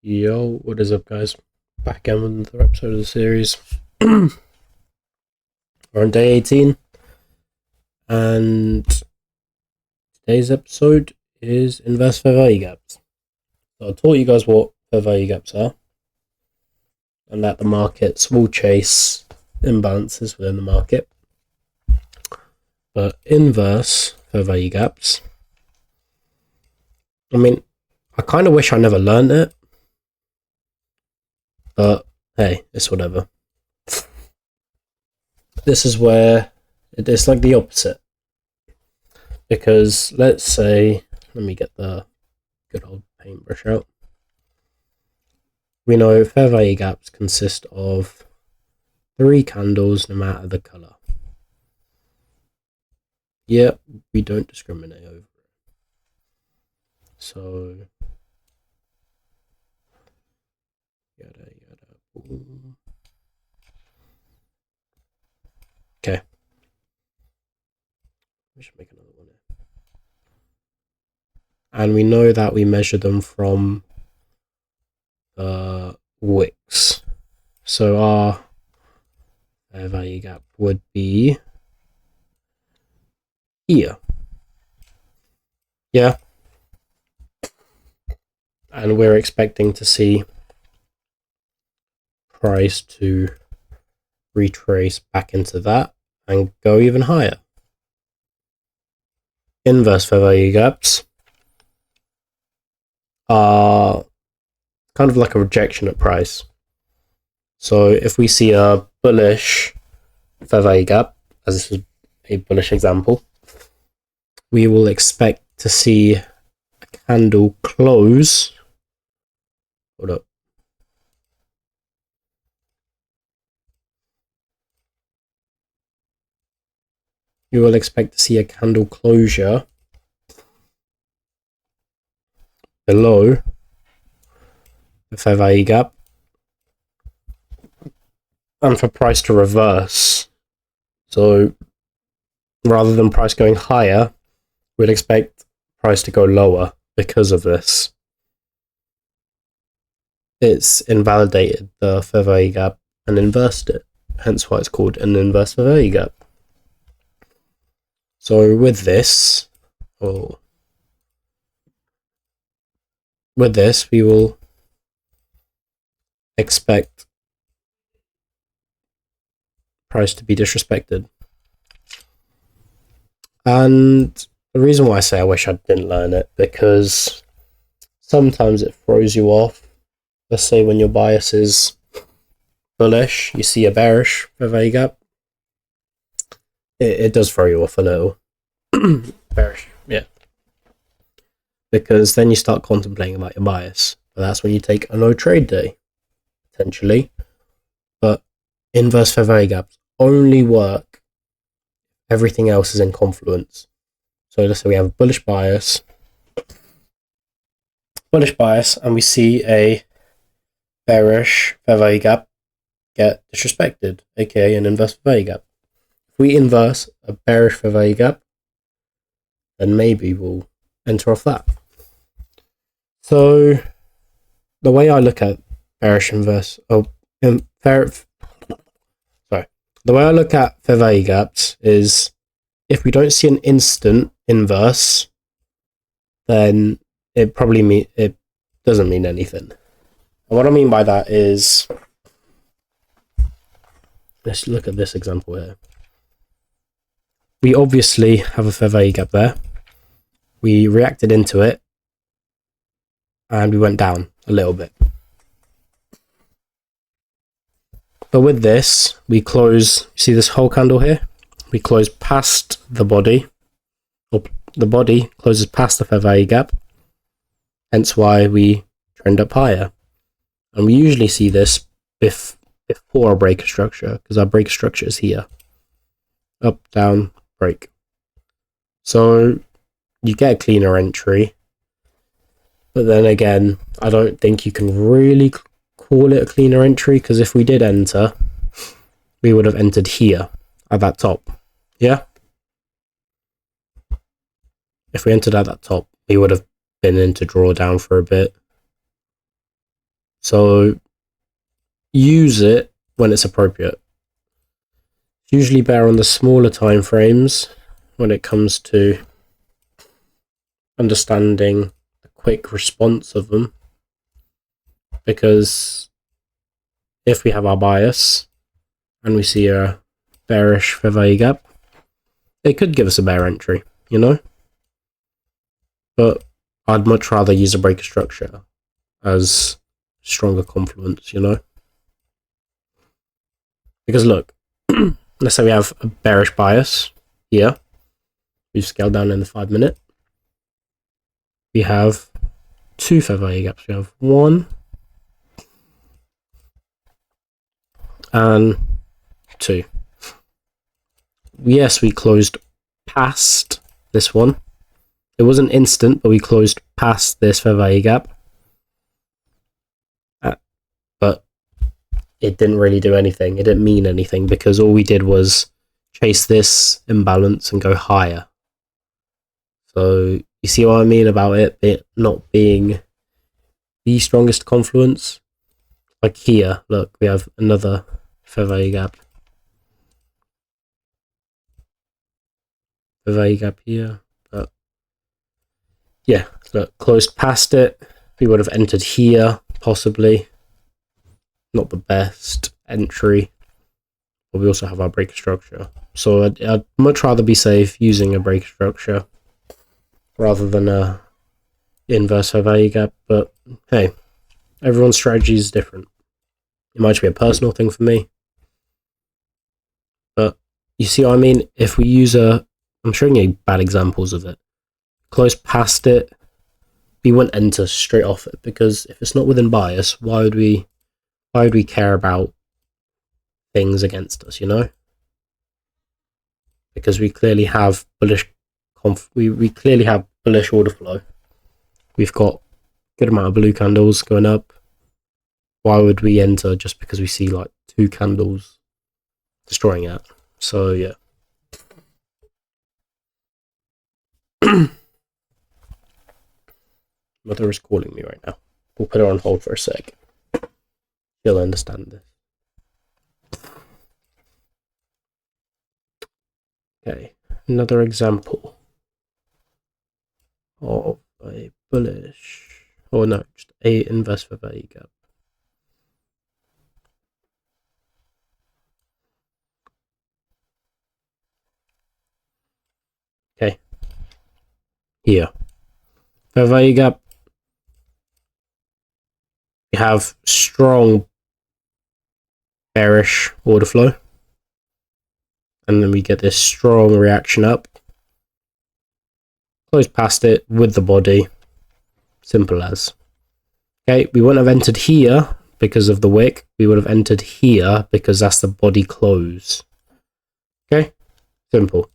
Yo, what is up, guys? Back again with another episode of the series. We're on day 18, and today's episode is inverse fair value gaps. So I taught you guys what fair value gaps are, and that the markets will chase imbalances within the market. But inverse fair value gaps, I kind of wish I never learned it. But hey, it's whatever. This is where it's like the opposite. Because let's say, let me get the good old paintbrush out. We know fair value gaps consist of 3 candles no matter the colour. Yep, we don't discriminate over it. So, yada yada. Boom. Okay. We should make another one here. And we know that we measure them from the wicks. So our fair value gap would be here. Yeah. And we're expecting to see price to retrace back into that and go even higher. Inverse fair value gaps are kind of like a rejection at price. So if we see a bullish fair value gap, as this is a bullish example, we will expect to see a candle close. Hold up. You will expect to see a candle closure below the fair value gap and for price to reverse. So rather than price going higher, we'd expect price to go lower because of this. It's invalidated the fair value gap and inversed it, hence why it's called an inverse fair value gap. So with this, we will expect price to be disrespected. And the reason why I say I wish I didn't learn it, because sometimes it throws you off. Let's say when your bias is bullish, you see a bearish fair value gap. It does throw you off a little. Bearish, yeah. Because then you start contemplating about your bias. But that's when you take a no trade day, potentially. But inverse fair value gaps only work if everything else is in confluence. So let's say we have a bullish bias, and we see a bearish fair value gap get disrespected, aka an inverse fair value gap. If we inverse a bearish fair value gap, then maybe we'll enter off that. So the way I look at the way I look at fair value gaps is if we don't see an instant inverse, then it doesn't mean anything. And what I mean by that is, let's look at this example here. We obviously have a fair value gap there. We reacted into it, and we went down a little bit. But with this, we close, see this whole candle here? We close past the body, or the body closes past the fair value gap, hence why we trend up higher. And we usually see this before our breaker structure, because our breaker structure is here. Up, down, break. So you get a cleaner entry, but then again, I don't think you can really call it a cleaner entry, because if we did enter, we would have entered here at that top. Yeah? If we entered at that top, we would have been into drawdown for a bit. So use it when it's appropriate. It's usually better on the smaller time frames when it comes to understanding the quick response of them, because if we have our bias and we see a bearish fair value gap, it could give us a bear entry, you know? But I'd much rather use a breaker structure as stronger confluence, you know? Because look, let's say we have a bearish bias here. We've scaled down in the 5 minute. We have two fair value gaps. We have 1 and 2. Yes, we closed past this one. It wasn't instant, but we closed past this fair value gap. But it didn't really do anything. It didn't mean anything because all we did was chase this imbalance and go higher. So you see what I mean about it not being the strongest confluence? Like here, look, we have another fair value gap. Fair value gap here. But yeah, look, closed past it. We would have entered here, possibly. Not the best entry. But we also have our breaker structure. So I'd much rather be safe using a breaker structure rather than a inverse fair value gap. But hey, everyone's strategy is different. It might just be a personal thing for me. But you see what I mean? If we use I'm showing you bad examples of it. Close past it, we won't enter straight off it, because if it's not within bias, why would we care about things against us, you know? Because we clearly have bullish we clearly have bullish order flow. We've got a good amount of blue candles going up. Why would we enter just because we see like 2 candles destroying it? So yeah. Mother is calling me right now. We'll put her on hold for a sec. She'll understand this. Okay, another example of a bullish, or no, just a inverse fair value gap. Okay, here, fair value gap. We have strong bearish order flow, and then we get this strong reaction up. Close past it with the body, simple as. Okay, we wouldn't have entered here because of the wick. We would have entered here because that's the body close. Okay, simple.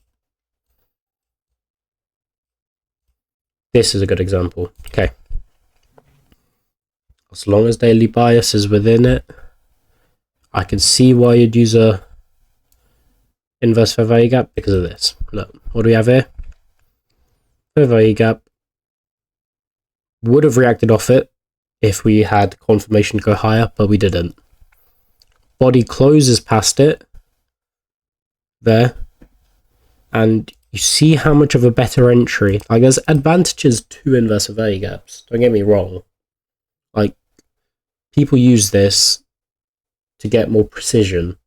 This is a good example. Okay, as long as daily bias is within it, I can see why you'd use a inverse fair value gap because of this. Look, what do we have here? Fair value gap. Would have reacted off it if we had confirmation to go higher, but we didn't. Body closes past it there, and you see how much of a better entry. Like, there's advantages to inverse fair value gaps, don't get me wrong. Like, people use this to get more precision,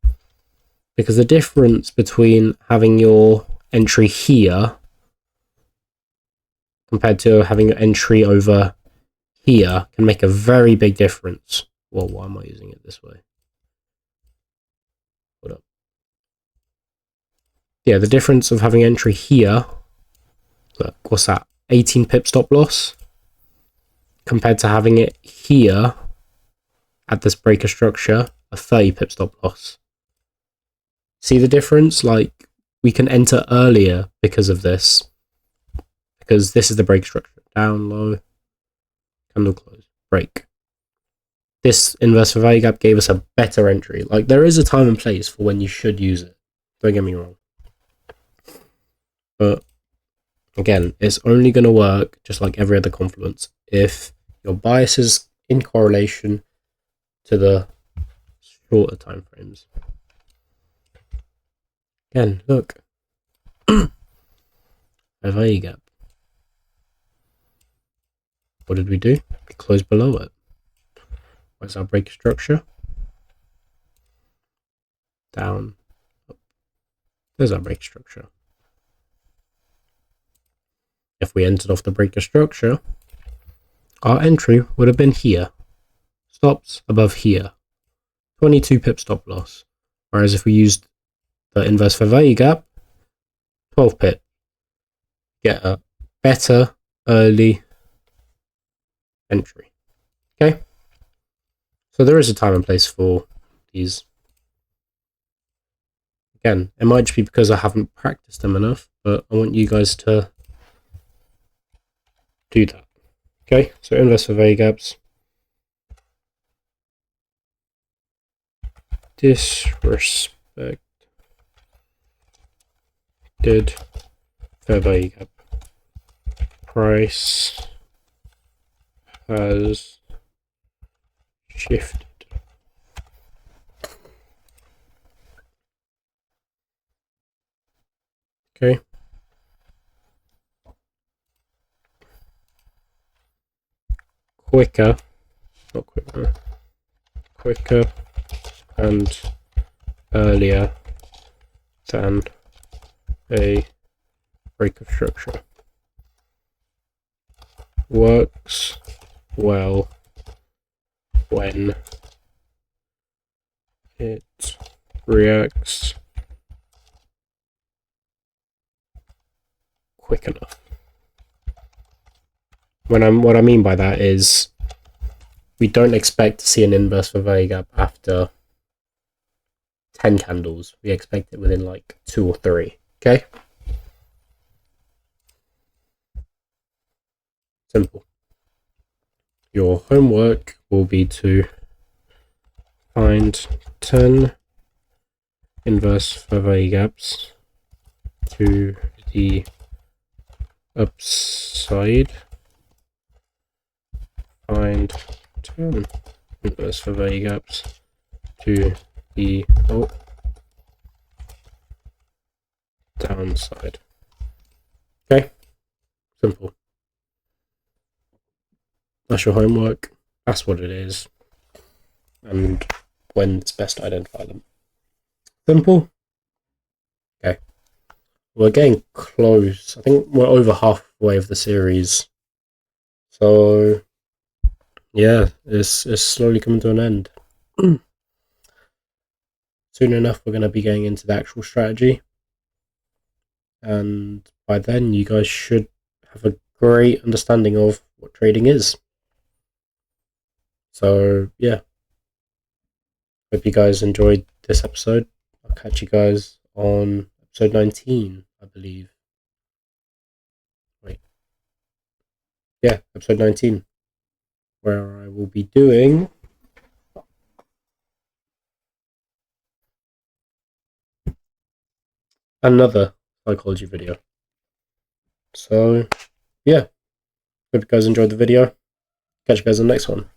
because the difference between having your entry here compared to having your entry over here can make a very big difference. Well, why am I using it this way? Hold up. Yeah, the difference of having entry here, look, what's that? 18 pip stop loss, compared to having it here at this breaker structure, a 30 pip stop loss. See the difference? Like, we can enter earlier because of this. Because this is the break structure. Down, low, candle close, break. This inverse fair value gap gave us a better entry. Like, there is a time and place for when you should use it. Don't get me wrong. But, again, it's only going to work, just like every other confluence, if your bias is in correlation to the shorter time frames. Again, look. FVG gap. What did we do? We closed below it. Where's our break structure? Down. Up. There's our break structure. If we entered off the breaker structure, our entry would have been here. Stops above here. 22 pip stop loss. Whereas if we used the inverse FVG gap, 12 pip. Get a better early entry. Okay? So there is a time and place for these. Again, it might just be because I haven't practiced them enough, but I want you guys to do that. Okay, so inverse FVG gaps. Disrespected FVG gap. Price has shifted. Okay. Quicker and earlier than a break of structure. Works well when it reacts quick enough. What I mean by that is we don't expect to see an inverse FVG gap after 10 candles. We expect it within like 2 or 3. Okay? Simple. Your homework will be to find 10 inverse FVG gaps to the upside. Find 10 inverse FVG gaps to the downside. Okay? Simple. That's your homework. That's what it is. And when it's best to identify them. Simple? Okay. We're getting close. I think we're over halfway of the series. So, yeah, it's slowly coming to an end. Soon enough, we're going to be getting into the actual strategy. And by then, you guys should have a great understanding of what trading is. So, yeah. Hope you guys enjoyed this episode. I'll catch you guys on episode 19, I believe. Wait. Yeah, episode 19. Where I will be doing another psychology video. So, yeah. Hope you guys enjoyed the video. Catch you guys in the next one.